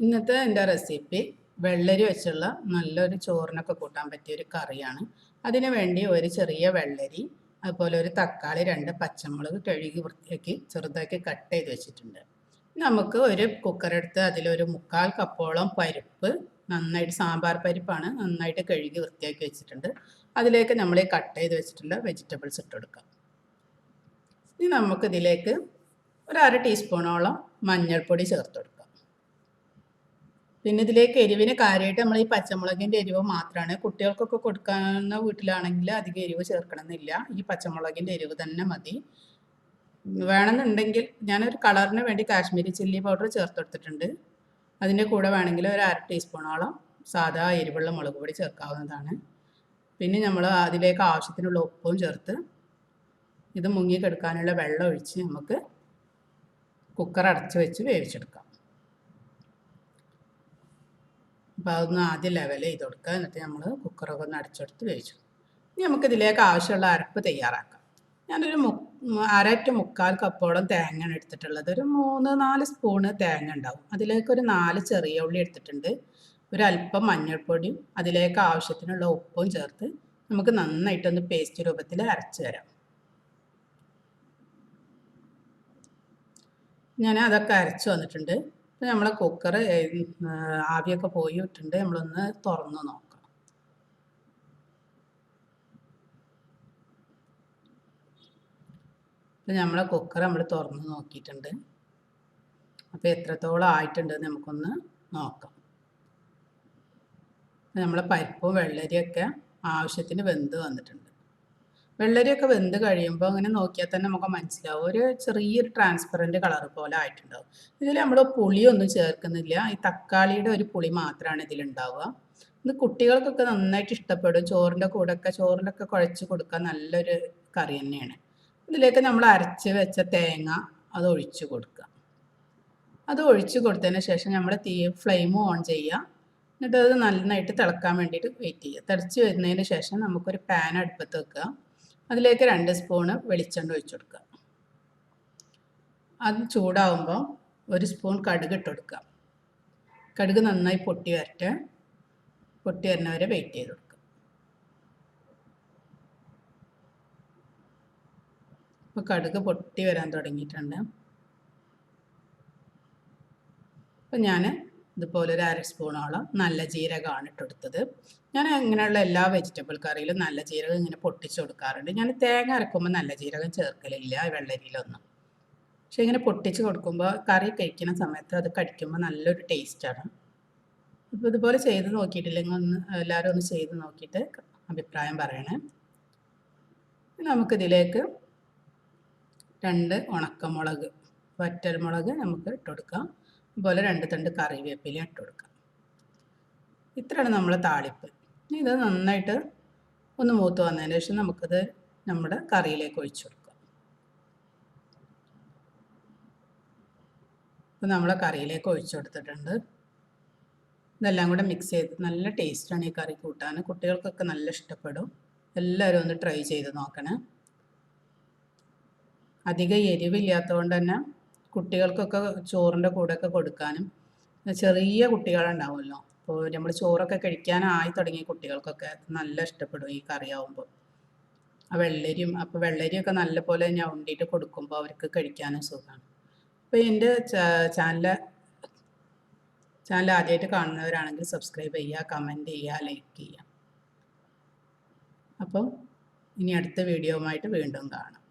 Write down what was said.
ഇന്നത്തെ എൻ്റെ റെസിപ്പി വെള്ളരി വെച്ചുള്ള നല്ലൊരു ചോറിനൊക്കെ കൂട്ടാൻ പറ്റിയൊരു കറിയാണ്. അതിന് വേണ്ടി ഒരു ചെറിയ വെള്ളരി, അതുപോലെ ഒരു തക്കാളി, 2 പച്ചമുളക് കഴുകി വൃത്തിയാക്കി ചെറുതാക്കി കട്ട് ചെയ്ത് വെച്ചിട്ടുണ്ട്. നമുക്ക് ഒരു കുക്കർ എടുത്ത് അതിലൊരു 1/4 കപ്പോളം പരിപ്പ്, നന്നായിട്ട് സാമ്പാർ പരിപ്പാണ്, നന്നായിട്ട് കഴുകി വൃത്തിയാക്കി വെച്ചിട്ടുണ്ട്. അതിലേക്ക് നമ്മൾ ഈ കട്ട് ചെയ്ത് വെച്ചിട്ടുള്ള വെജിറ്റബിൾസ് ഇട്ട് കൊടുക്കാം. ഇനി നമുക്കിതിലേക്ക് ഒരു 1/2 ടീസ്പൂണോളം മഞ്ഞൾപ്പൊടി ചേർത്ത് കൊടുക്കാം. പിന്നെ ഇതിലേക്ക് എരിവിന് കാര്യമായിട്ട് നമ്മൾ ഈ പച്ചമുളകിൻ്റെ എരിവ് മാത്രമാണ്. കുട്ടികൾക്കൊക്കെ കൊടുക്കാവുന്ന വീട്ടിലാണെങ്കിൽ അധികം എരിവ് ചേർക്കണമെന്നില്ല. ഈ പച്ചമുളകിൻ്റെ എരിവ് തന്നെ മതി. വേണമെന്നുണ്ടെങ്കിൽ ഞാനൊരു കളറിന് വേണ്ടി കാശ്മീരി ചില്ലി പൗഡർ ചേർത്തെടുത്തിട്ടുണ്ട്. അതിൻ്റെ കൂടെ വേണമെങ്കിൽ ഒരു 1/2 ടീസ്പൂണോളം സാധാ എരിവുള്ള മുളക് പൊടി ചേർക്കാവുന്നതാണ്. പിന്നെ നമ്മൾ അതിലേക്ക് ആവശ്യത്തിനുള്ള ഉപ്പും ചേർത്ത് ഇത് മുങ്ങിക്കെടുക്കാനുള്ള വെള്ളം ഒഴിച്ച് നമുക്ക് കുക്കർ അടച്ച് വെച്ച് വേവിച്ചെടുക്കാം. അപ്പോൾ അതൊന്ന് ആദ്യം ലെവൽ ചെയ്ത് കൊടുക്കുക. എന്നിട്ട് നമ്മൾ കുക്കറൊക്കെ ഒന്ന് അടച്ചെടുത്ത് വേവിച്ചു. ഇനി നമുക്കിതിലേക്ക് ആവശ്യമുള്ള അരപ്പ് തയ്യാറാക്കാം. ഞാനൊരു 1/2 to 1/4 കപ്പോളം തേങ്ങയാണ് എടുത്തിട്ടുള്ളത്. ഒരു 3-4 സ്പൂണ് തേങ്ങ ഉണ്ടാവും. അതിലേക്കൊരു 4 ചെറിയ ഉള്ളി എടുത്തിട്ടുണ്ട്. ഒരല്പം മഞ്ഞൾപ്പൊടിയും അതിലേക്ക് ആവശ്യത്തിനുള്ള ഉപ്പും ചേർത്ത് നമുക്ക് നന്നായിട്ടൊന്ന് പേസ്റ്റ് രൂപത്തിൽ അരച്ച് തരാം. ഞാൻ അതൊക്കെ അരച്ച് വന്നിട്ടുണ്ട്. ഇപ്പം നമ്മളെ കുക്കർ ആവിയൊക്കെ പോയിട്ടുണ്ട്. നമ്മളൊന്ന് തുറന്ന് നോക്കാം. ഇപ്പം നമ്മളെ കുക്കർ നമ്മൾ തുറന്ന് നോക്കിയിട്ടുണ്ട്. അപ്പോൾ എത്രത്തോളം ആയിട്ടുണ്ടെന്ന് നമുക്കൊന്ന് നോക്കാം. നമ്മളെ പരിപ്പും വെള്ളരിയൊക്കെ ആവശ്യത്തിന് വെന്ത് വന്നിട്ടുണ്ട്. വെള്ളരിയൊക്കെ വെന്ത് കഴിയുമ്പോൾ അങ്ങനെ നോക്കിയാൽ തന്നെ നമുക്ക് മനസ്സിലാവും. ഒരു ചെറിയൊരു ട്രാൻസ്പെറൻറ്റ് കളർ പോലെ ആയിട്ടുണ്ടാവും. ഇതിൽ നമ്മൾ പുളിയൊന്നും ചേർക്കുന്നില്ല. ഈ തക്കാളിയുടെ ഒരു പുളി മാത്രമാണ് ഇതിലുണ്ടാവുക. ഇത് കുട്ടികൾക്കൊക്കെ നന്നായിട്ട് ഇഷ്ടപ്പെടും. ചോറിലൊക്കെ കുഴച്ച് കൊടുക്കാൻ നല്ലൊരു കറി തന്നെയാണ്. ഇതിലേക്ക് നമ്മൾ അരച്ച് വെച്ച തേങ്ങ അത് ഒഴിച്ച് കൊടുക്കുക. അത് ഒഴിച്ച് കൊടുത്തതിന് ശേഷം നമ്മൾ ഫ്ലെയിം ഓൺ ചെയ്യുക. എന്നിട്ട് അത് നന്നായിട്ട് തിളക്കാൻ വേണ്ടിയിട്ട് വെയിറ്റ് ചെയ്യുക. തിളച്ച് വരുന്നതിന് ശേഷം നമുക്കൊരു പാൻ അടുപ്പത്ത് വെക്കുക. അതിലേക്ക് 2 സ്പൂണ് വെളിച്ചെണ്ണ ഒഴിച്ചു കൊടുക്കുക. അത് ചൂടാവുമ്പോൾ 1 സ്പൂൺ കടുക് ഇട്ട് കൊടുക്കുക. കടുക് നന്നായി പൊട്ടി വരുന്നവരെ വെയിറ്റ് ചെയ്ത് കൊടുക്കുക. ഇപ്പോൾ കടുക് പൊട്ടി വരാൻ തുടങ്ങിയിട്ടുണ്ട്. അപ്പം ഞാൻ ഇതുപോലെ ഒരു 1/2 സ്പൂണോളം നല്ല ജീരകമാണ് ഇട്ടെടുത്തത്. ഞാൻ ഇങ്ങനെയുള്ള എല്ലാ വെജിറ്റബിൾ കറിയിലും നല്ല ജീരകം ഇങ്ങനെ പൊട്ടിച്ച് കൊടുക്കാറുണ്ട്. ഞാൻ തേങ്ങ അരക്കുമ്പോൾ നല്ല ജീരകം ചേർക്കലില്ല വെള്ളരിയിലൊന്നും. പക്ഷേ ഇങ്ങനെ പൊട്ടിച്ച് കൊടുക്കുമ്പോൾ കറി കഴിക്കുന്ന സമയത്ത് അത് കടിക്കുമ്പോൾ നല്ലൊരു ടേസ്റ്റാണ്. അപ്പോൾ ഇതുപോലെ ചെയ്ത് നോക്കിയിട്ടില്ലെങ്കിൽ എല്ലാവരും ഒന്ന് ചെയ്ത് നോക്കിയിട്ട് അഭിപ്രായം പറയണേ. നമുക്കിതിലേക്ക് 2 ഉണക്കമുളക്, വറ്റൽമുളക് നമുക്ക് ഇട്ട് കൊടുക്കാം. അതുപോലെ 2 തണ്ട് കറിവേപ്പില ഇട്ട് കൊടുക്കാം. ഇത്രയാണ് നമ്മൾ താളിപ്പ്. ഇത് നന്നായിട്ട് ഒന്ന് മൂത്ത് വന്നതിന് ശേഷം നമുക്കിത് നമ്മുടെ കറിയിലേക്ക് ഒഴിച്ചു കൊടുക്കാം. അപ്പോൾ നമ്മളെ കറിയിലേക്ക് ഒഴിച്ചു കൊടുത്തിട്ടുണ്ട്. ഇതെല്ലാം കൂടെ മിക്സ് ചെയ്ത് നല്ല ടേസ്റ്റാണ് ഈ കറി കൂട്ടാൻ. കുട്ടികൾക്കൊക്കെ നല്ല ഇഷ്ടപ്പെടും. എല്ലാവരും ഒന്ന് ട്രൈ ചെയ്ത് നോക്കണേ. അധികം എരിവില്ലാത്തതുകൊണ്ട് തന്നെ കുട്ടികൾക്കൊക്കെ ചോറിൻ്റെ കൂടെയൊക്കെ കൊടുക്കാനും, ചെറിയ കുട്ടികളുണ്ടാവുമല്ലോ, അപ്പോൾ നമ്മൾ ചോറൊക്കെ കഴിക്കാനായി തുടങ്ങിയ കുട്ടികൾക്കൊക്കെ നല്ല ഇഷ്ടപ്പെടും ഈ കറിയാവുമ്പോൾ. അപ്പോൾ വെള്ളരിയൊക്കെ നല്ലപോലെ ഞവണ്ടിയിട്ട് കൊടുക്കുമ്പോൾ അവർക്ക് കഴിക്കാനും സുഖമാണ്. അപ്പോൾ എൻ്റെ ചാനൽ ആദ്യമായിട്ട് കാണുന്നവരാണെങ്കിൽ സബ്സ്ക്രൈബ് ചെയ്യുക, കമൻറ്റ് ചെയ്യുക, ലൈക്ക് ചെയ്യുക. അപ്പോൾ ഇനി അടുത്ത വീഡിയോയുമായിട്ട് വീണ്ടും കാണാം.